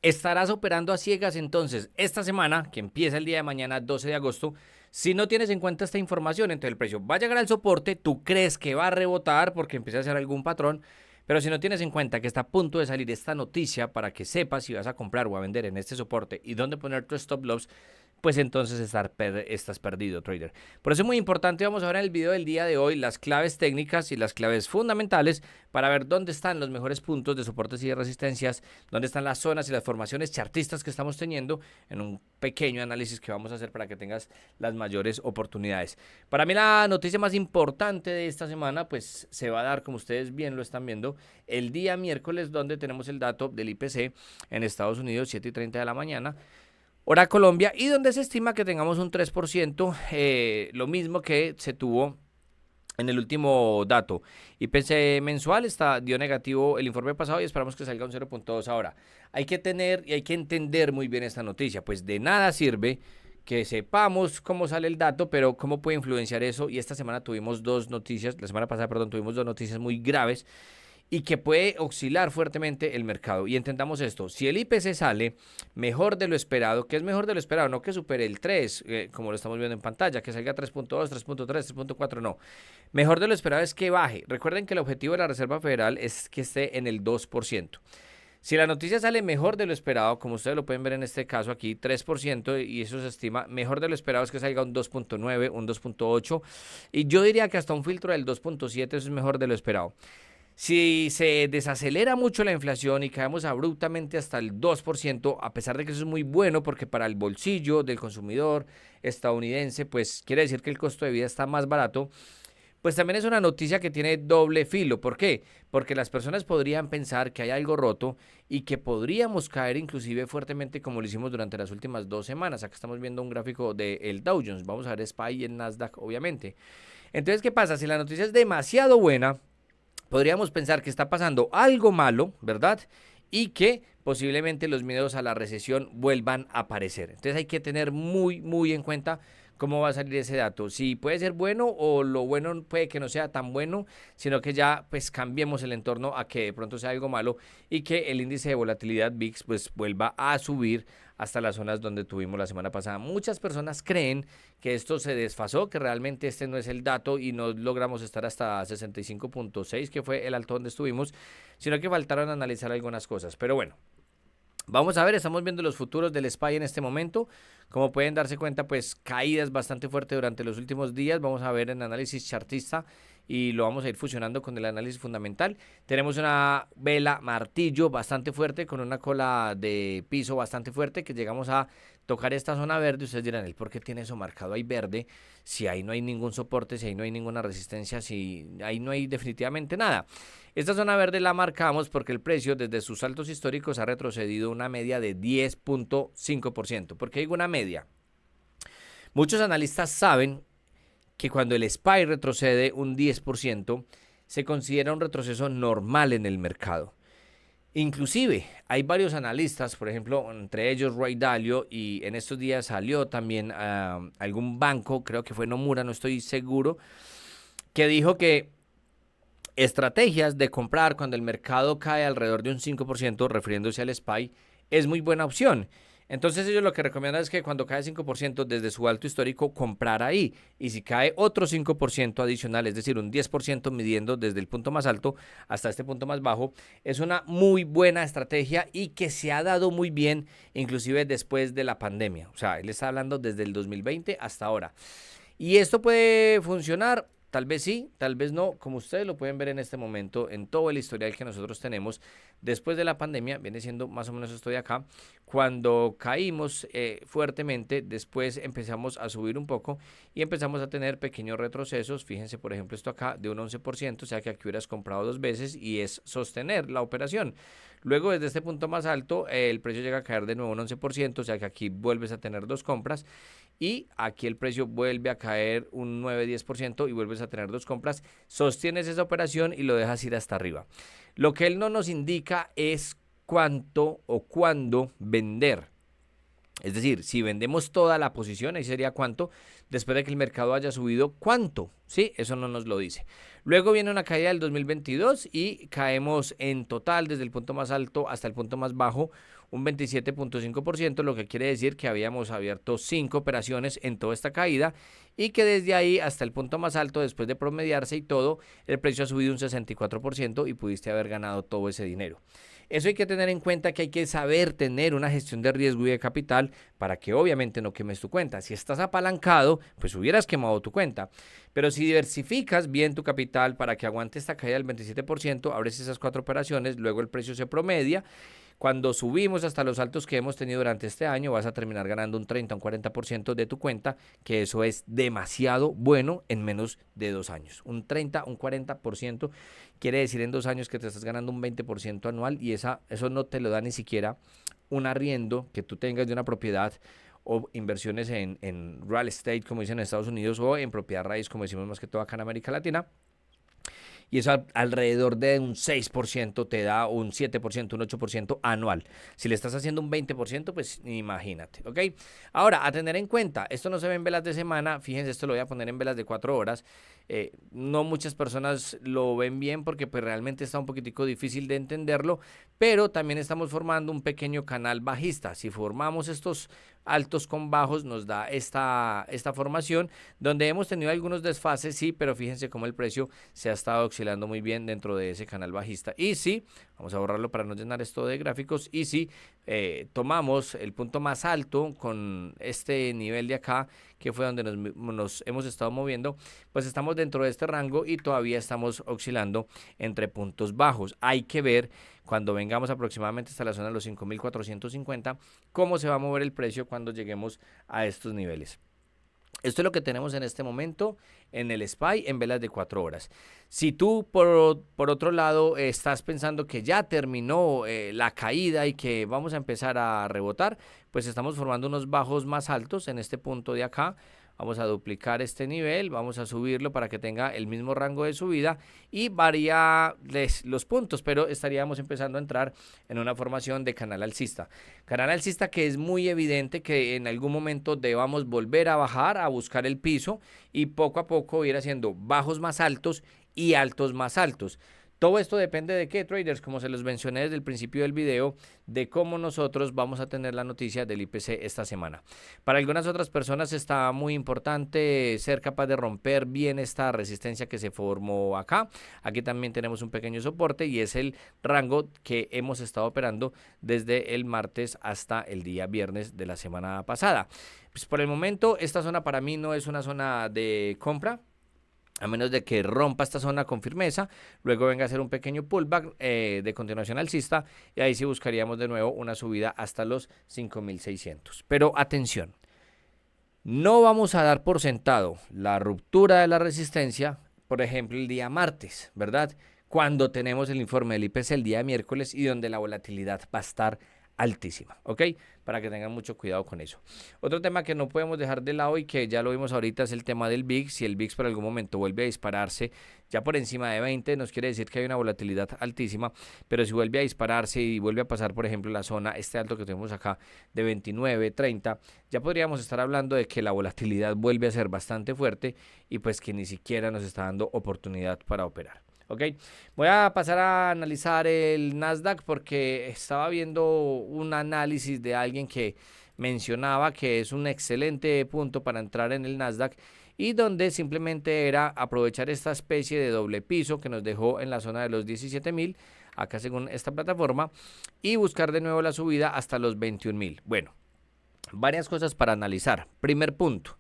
Estarás operando a ciegas entonces esta semana, que empieza el día de mañana, 12 de agosto, si no tienes en cuenta esta información. Entonces el precio va a llegar al soporte, tú crees que va a rebotar porque empieza a hacer algún patrón, pero si no tienes en cuenta que está a punto de salir esta noticia para que sepas si vas a comprar o a vender en este soporte y dónde poner tu stop loss, pues entonces estás perdido, trader. Por eso es muy importante, vamos a ver en el video del día de hoy las claves técnicas y las claves fundamentales para ver dónde están los mejores puntos de soportes y de resistencias, dónde están las zonas y las formaciones chartistas que estamos teniendo en un pequeño análisis que vamos a hacer para que tengas las mayores oportunidades. Para mí la noticia más importante de esta semana pues se va a dar, como ustedes bien lo están viendo, el día miércoles, donde tenemos el dato del IPC en Estados Unidos, 7:30 de la mañana, hora Colombia, y donde se estima que tengamos un 3%, lo mismo que se tuvo en el último dato. IPC mensual dio negativo el informe pasado y esperamos que salga un 0.2 ahora. Hay que tener y hay que entender muy bien esta noticia, pues de nada sirve que sepamos cómo sale el dato, pero cómo puede influenciar eso. Y esta semana tuvimos la semana pasada, perdón, tuvimos dos noticias muy graves y que puede oscilar fuertemente el mercado. Y entendamos esto, si el IPC sale mejor de lo esperado, ¿qué es mejor de lo esperado? No que supere el 3, como lo estamos viendo en pantalla, que salga 3.2, 3.3, 3.4, no. Mejor de lo esperado es que baje. Recuerden que el objetivo de la Reserva Federal es que esté en el 2%. Si la noticia sale mejor de lo esperado, como ustedes lo pueden ver en este caso aquí, 3%, y eso se estima, mejor de lo esperado es que salga un 2.9, un 2.8, y yo diría que hasta un filtro del 2.7, eso es mejor de lo esperado. Si se desacelera mucho la inflación y caemos abruptamente hasta el 2%, a pesar de que eso es muy bueno porque para el bolsillo del consumidor estadounidense, pues quiere decir que el costo de vida está más barato, pues también es una noticia que tiene doble filo. ¿Por qué? Porque las personas podrían pensar que hay algo roto y que podríamos caer inclusive fuertemente como lo hicimos durante las últimas 2 semanas. Acá estamos viendo un gráfico del Dow Jones, vamos a ver SPY y el Nasdaq obviamente. Entonces, ¿qué pasa? Si la noticia es demasiado buena, podríamos pensar que está pasando algo malo, ¿verdad? Y que posiblemente los miedos a la recesión vuelvan a aparecer. Entonces hay que tener muy en cuenta cómo va a salir ese dato. Si puede ser bueno o lo bueno puede que no sea tan bueno, sino que ya pues cambiemos el entorno a que de pronto sea algo malo y que el índice de volatilidad VIX pues vuelva a subir hasta las zonas donde tuvimos la semana pasada. Muchas personas creen que esto se desfasó, que realmente este no es el dato y no logramos estar hasta 65.6, que fue el alto donde estuvimos, sino que faltaron analizar algunas cosas. Pero bueno, vamos a ver, estamos viendo los futuros del SPY en este momento. Como pueden darse cuenta, pues caídas bastante fuertes durante los últimos días. Vamos a ver en análisis chartista y lo vamos a ir fusionando con el análisis fundamental. Tenemos una vela martillo bastante fuerte con una cola de piso bastante fuerte que llegamos a tocar esta zona verde. Ustedes dirán, ¿el por qué tiene eso marcado ahí verde? Si ahí no hay ningún soporte, si ahí no hay ninguna resistencia, si ahí no hay definitivamente nada. Esta zona verde la marcamos porque el precio desde sus altos históricos ha retrocedido una media de 10.5%. ¿Por qué digo una media? Muchos analistas saben que cuando el SPY retrocede un 10%, se considera un retroceso normal en el mercado. Inclusive, hay varios analistas, por ejemplo, entre ellos Ray Dalio, y en estos días salió también algún banco, creo que fue Nomura, no estoy seguro, que dijo que estrategias de comprar cuando el mercado cae alrededor de un 5%, refiriéndose al SPY, es muy buena opción. Entonces ellos lo que recomiendan es que cuando cae 5% desde su alto histórico, comprar ahí. Y si cae otro 5% adicional, es decir, un 10% midiendo desde el punto más alto hasta este punto más bajo, es una muy buena estrategia y que se ha dado muy bien, inclusive después de la pandemia. O sea, él está hablando desde el 2020 hasta ahora. Y esto puede funcionar. Tal vez sí, tal vez no, como ustedes lo pueden ver en este momento, en todo el historial que nosotros tenemos, después de la pandemia, viene siendo más o menos esto de acá, cuando caímos fuertemente, después empezamos a subir un poco y empezamos a tener pequeños retrocesos. Fíjense, por ejemplo, esto acá de un 11%, o sea que aquí hubieras comprado 2 veces y es sostener la operación. Luego, desde este punto más alto, el precio llega a caer de nuevo un 11%, o sea que aquí vuelves a tener dos compras y aquí el precio vuelve a caer un 9-10% y vuelves a tener dos compras, sostienes esa operación y lo dejas ir hasta arriba. Lo que él no nos indica es cuánto o cuándo vender. Es decir, si vendemos toda la posición, ahí sería cuánto, después de que el mercado haya subido, cuánto, ¿sí? Eso no nos lo dice. Luego viene una caída del 2022 y caemos en total desde el punto más alto hasta el punto más bajo un 27.5%, lo que quiere decir que habíamos abierto 5 operaciones en toda esta caída y que desde ahí hasta el punto más alto, después de promediarse y todo, el precio ha subido un 64% y pudiste haber ganado todo ese dinero. Eso hay que tener en cuenta, que hay que saber tener una gestión de riesgo y de capital para que obviamente no quemes tu cuenta. Si estás apalancado, pues hubieras quemado tu cuenta. Pero si diversificas bien tu capital para que aguante esta caída del 27%, abres esas 4 operaciones, luego el precio se promedia. Cuando subimos hasta los altos que hemos tenido durante este año, vas a terminar ganando un 30 o un 40% de tu cuenta, que eso es demasiado bueno en menos de 2 años. Un 30, un 40% quiere decir en 2 años que te estás ganando un 20% anual, y eso no te lo da ni siquiera un arriendo que tú tengas de una propiedad o inversiones en real estate, como dicen en Estados Unidos, o en propiedad raíz, como decimos más que todo acá en América Latina. Y eso alrededor de un 6% te da un 7%, un 8% anual. Si le estás haciendo un 20%, pues imagínate, ¿ok? Ahora, a tener en cuenta, esto no se ve en velas de semana, fíjense, esto lo voy a poner en velas de 4 horas. No muchas personas lo ven bien porque pues realmente está un poquitico difícil de entenderlo, pero también estamos formando un pequeño canal bajista. Si formamos estos altos con bajos, nos da esta formación donde hemos tenido algunos desfases, sí, pero fíjense cómo el precio se ha estado oscilando muy bien dentro de ese canal bajista. Y sí, vamos a borrarlo para no llenar esto de gráficos, y si tomamos el punto más alto con este nivel de acá, que fue donde nos hemos estado moviendo, pues estamos dentro de este rango y todavía estamos oscilando entre puntos bajos. Hay que ver cuando vengamos aproximadamente hasta la zona de los 5.450 cómo se va a mover el precio cuando lleguemos a estos niveles. Esto es lo que tenemos en este momento en el SPY en velas de 4 horas. Si tú, por otro lado, estás pensando que ya terminó la caída y que vamos a empezar a rebotar, pues estamos formando unos bajos más altos en este punto de acá. Vamos a duplicar este nivel, vamos a subirlo para que tenga el mismo rango de subida y varía los puntos, pero estaríamos empezando a entrar en una formación de canal alcista. Canal alcista que es muy evidente que en algún momento debamos volver a bajar, a buscar el piso y poco a poco ir haciendo bajos más altos y altos más altos. Todo esto depende de qué, traders, como se los mencioné desde el principio del video, de cómo nosotros vamos a tener la noticia del IPC esta semana. Para algunas otras personas está muy importante ser capaz de romper bien esta resistencia que se formó acá. Aquí también tenemos un pequeño soporte y es el rango que hemos estado operando desde el martes hasta el día viernes de la semana pasada. Pues por el momento esta zona para mí no es una zona de compra, a menos de que rompa esta zona con firmeza, luego venga a hacer un pequeño pullback de continuación alcista, y ahí sí buscaríamos de nuevo una subida hasta los 5.600. Pero atención, no vamos a dar por sentado la ruptura de la resistencia, por ejemplo, el día martes, ¿verdad? Cuando tenemos el informe del IPC el día miércoles y donde la volatilidad va a estar altísima, ¿ok? Para que tengan mucho cuidado con eso. Otro tema que no podemos dejar de lado y que ya lo vimos ahorita es el tema del VIX. Si el VIX por algún momento vuelve a dispararse ya por encima de 20, nos quiere decir que hay una volatilidad altísima, pero si vuelve a dispararse y vuelve a pasar, por ejemplo, la zona, este alto que tenemos acá de 29, 30, ya podríamos estar hablando de que la volatilidad vuelve a ser bastante fuerte y pues que ni siquiera nos está dando oportunidad para operar. Ok, voy a pasar a analizar el Nasdaq porque estaba viendo un análisis de alguien que mencionaba que es un excelente punto para entrar en el Nasdaq y donde simplemente era aprovechar esta especie de doble piso que nos dejó en la zona de los 17.000, acá según esta plataforma, y buscar de nuevo la subida hasta los 21.000. Bueno, varias cosas para analizar. Primer punto,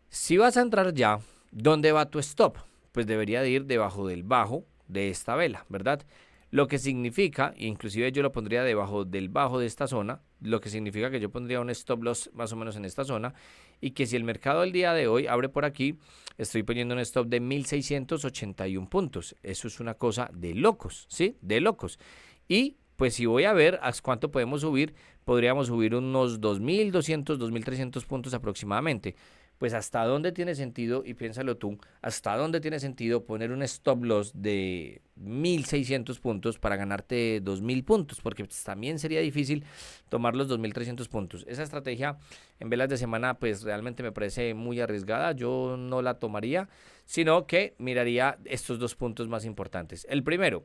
si vas a entrar ya, ¿dónde va tu stop? Pues debería de ir debajo del bajo de esta vela, ¿verdad? Lo que significa, inclusive yo lo pondría debajo del bajo de esta zona, lo que significa que yo pondría un stop loss más o menos en esta zona, y que si el mercado del día de hoy abre por aquí, estoy poniendo un stop de 1.681 puntos. Eso es una cosa de locos, ¿sí? De locos. Y pues si voy a ver a cuánto podemos subir, podríamos subir unos 2.200, 2.300 puntos aproximadamente. Pues hasta dónde tiene sentido, y piénsalo tú, hasta dónde tiene sentido poner un stop loss de 1.600 puntos para ganarte 2.000 puntos, porque pues, también sería difícil tomar los 2.300 puntos. Esa estrategia en velas de semana pues realmente me parece muy arriesgada, yo no la tomaría, sino que miraría estos dos puntos más importantes. El primero,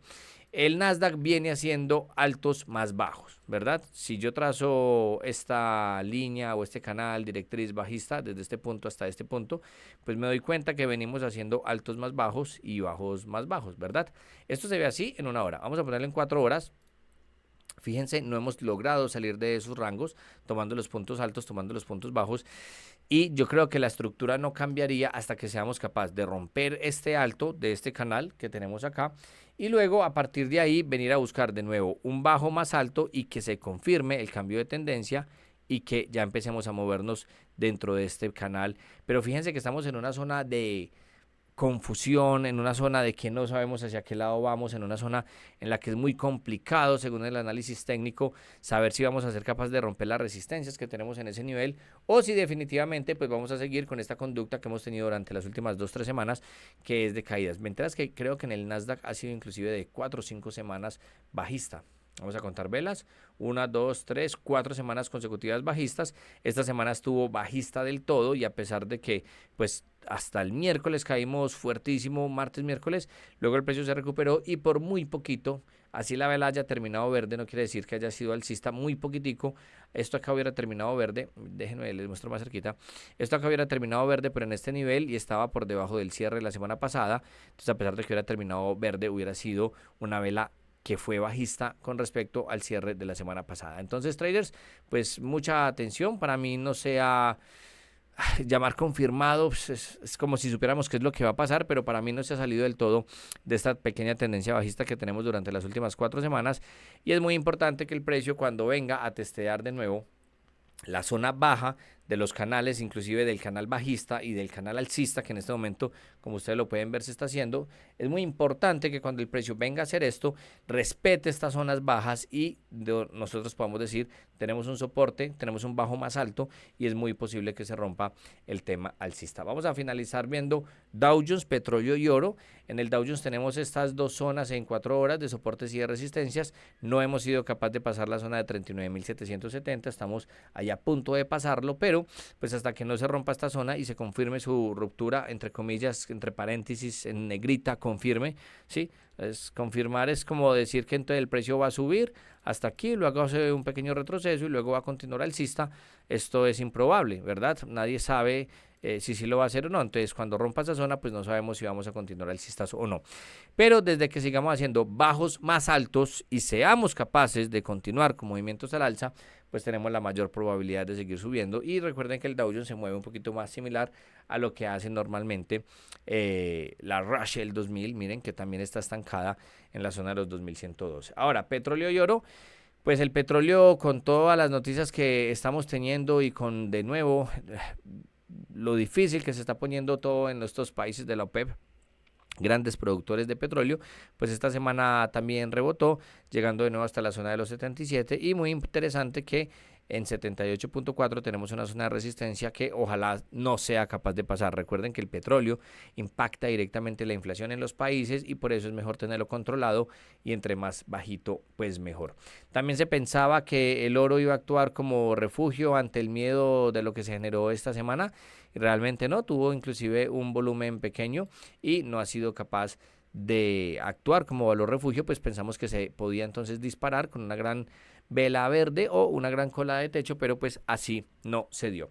el Nasdaq viene haciendo altos más bajos, ¿verdad? Si yo trazo esta línea o este canal directriz bajista desde este punto hasta este punto, pues me doy cuenta que venimos haciendo altos más bajos y bajos más bajos, ¿verdad? Esto se ve así en una hora. Vamos a ponerlo en 4 horas. Fíjense, no hemos logrado salir de esos rangos, tomando los puntos altos, tomando los puntos bajos. Y yo creo que la estructura no cambiaría hasta que seamos capaces de romper este alto de este canal que tenemos acá. Y luego a partir de ahí venir a buscar de nuevo un bajo más alto y que se confirme el cambio de tendencia y que ya empecemos a movernos dentro de este canal. Pero fíjense que estamos en una zona de confusión, en una zona de que no sabemos hacia qué lado vamos, en una zona en la que es muy complicado, según el análisis técnico, saber si vamos a ser capaces de romper las resistencias que tenemos en ese nivel o si definitivamente pues vamos a seguir con esta conducta que hemos tenido durante las últimas 2-3 semanas, que es de caídas. Mientras que creo que en el Nasdaq ha sido inclusive de 4 o 5 semanas bajista. Vamos a contar velas, 1, 2, 3, 4 semanas consecutivas bajistas. Esta semana estuvo bajista del todo y a pesar de que pues hasta el miércoles caímos fuertísimo, martes, miércoles, luego el precio se recuperó y por muy poquito, así la vela haya terminado verde, no quiere decir que haya sido alcista, muy poquitico, esto acá hubiera terminado verde, déjenme, les muestro más cerquita, esto acá hubiera terminado verde pero en este nivel y estaba por debajo del cierre de la semana pasada, entonces a pesar de que hubiera terminado verde, hubiera sido una vela que fue bajista con respecto al cierre de la semana pasada. Entonces, traders, pues mucha atención, para mí no sea llamar confirmado, pues es como si supiéramos qué es lo que va a pasar, pero para mí no se ha salido del todo de esta pequeña tendencia bajista que tenemos durante las últimas 4 semanas y es muy importante que el precio cuando venga a testear de nuevo la zona baja de los canales, inclusive del canal bajista y del canal alcista, que en este momento, como ustedes lo pueden ver, se está haciendo. Es muy importante que cuando el precio venga a hacer esto, respete estas zonas bajas y nosotros podamos decir, tenemos un soporte, tenemos un bajo más alto y es muy posible que se rompa el tema alcista. Vamos a finalizar viendo Dow Jones, petróleo y oro. En el Dow Jones tenemos estas dos zonas en 4 horas de soportes y de resistencias. No hemos sido capaces de pasar la zona de 39.770, estamos ahí a punto de pasarlo, pero pues hasta que no se rompa esta zona y se confirme su ruptura, entre comillas, entre paréntesis, en negrita, confirme, ¿sí? Confirmar es como decir que entonces el precio va a subir hasta aquí, luego hace un pequeño retroceso y luego va a continuar alcista. Esto es improbable, ¿verdad? Nadie sabe si sí lo va a hacer o no. Entonces, cuando rompa esa zona, pues no sabemos si vamos a continuar alcistas o no. Pero desde que sigamos haciendo bajos más altos y seamos capaces de continuar con movimientos al alza, pues tenemos la mayor probabilidad de seguir subiendo. Y recuerden que el Dow Jones se mueve un poquito más similar a lo que hace normalmente la Russell 2000, miren que también está estancada en la zona de los 2112. Ahora, petróleo y oro. Pues el petróleo, con todas las noticias que estamos teniendo y con de nuevo lo difícil que se está poniendo todo en estos países de la OPEP, grandes productores de petróleo, pues esta semana también rebotó, llegando de nuevo hasta la zona de los 77 y muy interesante que en 78.4 tenemos una zona de resistencia que ojalá no sea capaz de pasar. Recuerden que el petróleo impacta directamente la inflación en los países y por eso es mejor tenerlo controlado y entre más bajito pues mejor. También se pensaba que el oro iba a actuar como refugio ante el miedo de lo que se generó esta semana y realmente no, tuvo inclusive un volumen pequeño y no ha sido capaz de actuar como valor refugio, pues pensamos que se podía entonces disparar con una gran vela verde o una gran cola de techo, pero pues así no se dio.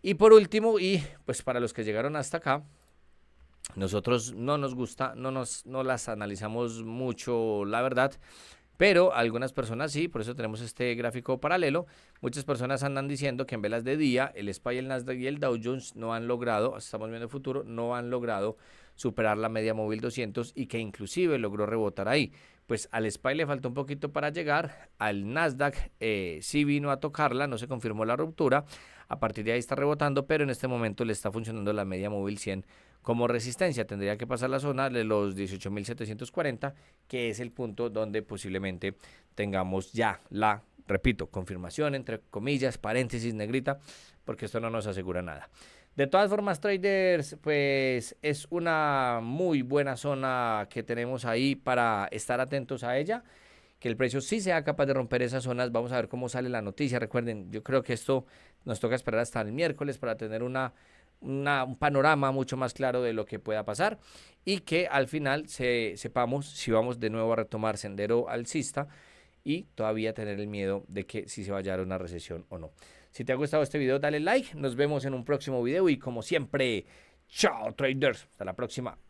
Y por último, y pues para los que llegaron hasta acá, nosotros no nos gusta, no las analizamos mucho, la verdad, pero algunas personas sí, por eso tenemos este gráfico paralelo. Muchas personas andan diciendo que en velas de día el SPY, el Nasdaq y el Dow Jones no han logrado, estamos viendo el futuro, no han logrado superar la media móvil 200 y que inclusive logró rebotar ahí. Pues al SPY le faltó un poquito para llegar, al Nasdaq sí vino a tocarla, no se confirmó la ruptura, a partir de ahí está rebotando, pero en este momento le está funcionando la media móvil 100 como resistencia. Tendría que pasar la zona de los 18.740, que es el punto donde posiblemente tengamos ya la, repito, confirmación, entre comillas, paréntesis, negrita, porque esto no nos asegura nada. De todas formas, traders, pues es una muy buena zona que tenemos ahí para estar atentos a ella, que el precio sí sea capaz de romper esas zonas. Vamos a ver cómo sale la noticia. Recuerden, yo creo que esto nos toca esperar hasta el miércoles para tener un panorama mucho más claro de lo que pueda pasar y que al final sepamos si vamos de nuevo a retomar sendero alcista y todavía tener el miedo de que si se vaya a dar una recesión o no. Si te ha gustado este video, dale like. Nos vemos en un próximo video y como siempre, chao traders. Hasta la próxima.